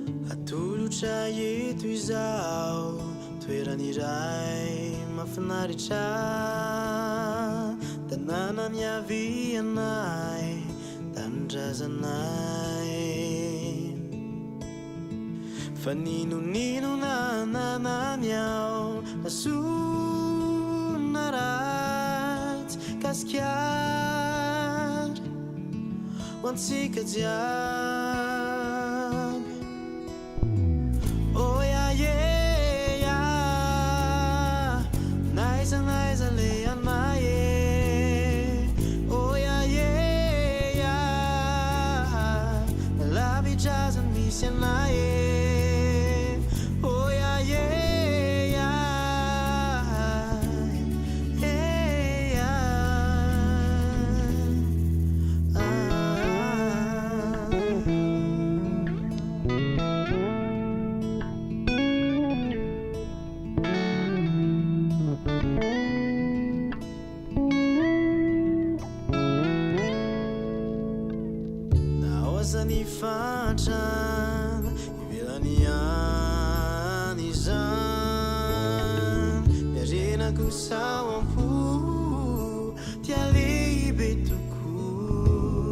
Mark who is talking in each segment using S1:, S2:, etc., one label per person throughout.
S1: Atolotra eto izao toeran'iray mahafinaritra tanàna miavy anay tanindrazanay fa ninona nanany ao asona ratsy kasikyary ho antsika jiaby. Oh yeah yeah yeah, naiza naiza le anay oh yeah yeah yeah, lavitrazany misy anay oh yeah yeah naozany fantrana ivelany any zany miarenako saoam-po tia lehibe tokoa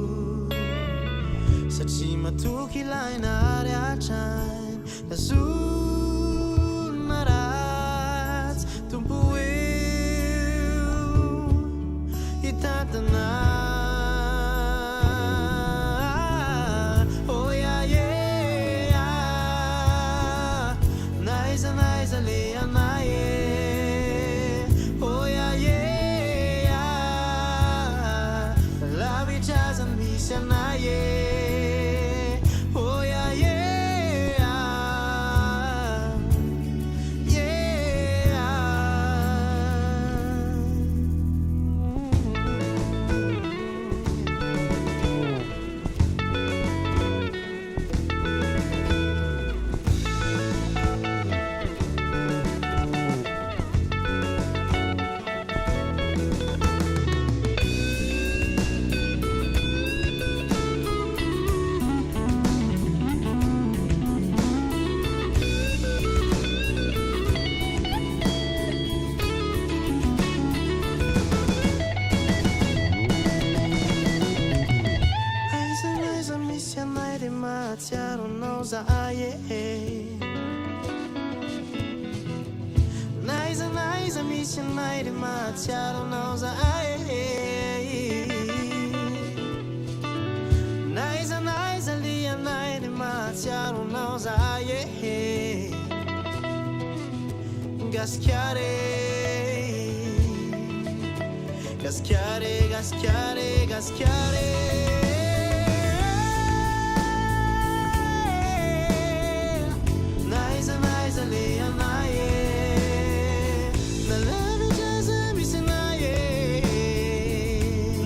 S1: satria matoky ilaina ary hatrany nazona ratsy tompo eo hitantana. Naiza le anay oh yeah yeah, lavitrazany misy anay oh yeah yeah yeah. Matsiaro anao zahay naiza naiza misy anay de matsiaro anao zahay naiza naiza li anay de matsiaro anao zahay gaskiare gaskiare gaskiare gaskiare. Naiza le anay na lavitrazany misy anay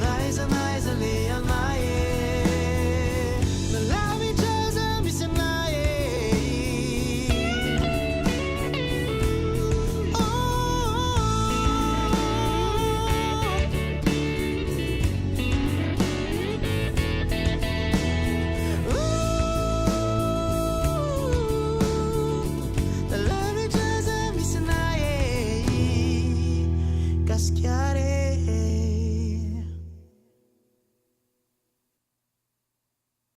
S1: naiza naiza le anay na lavitrazany misy anay Chiare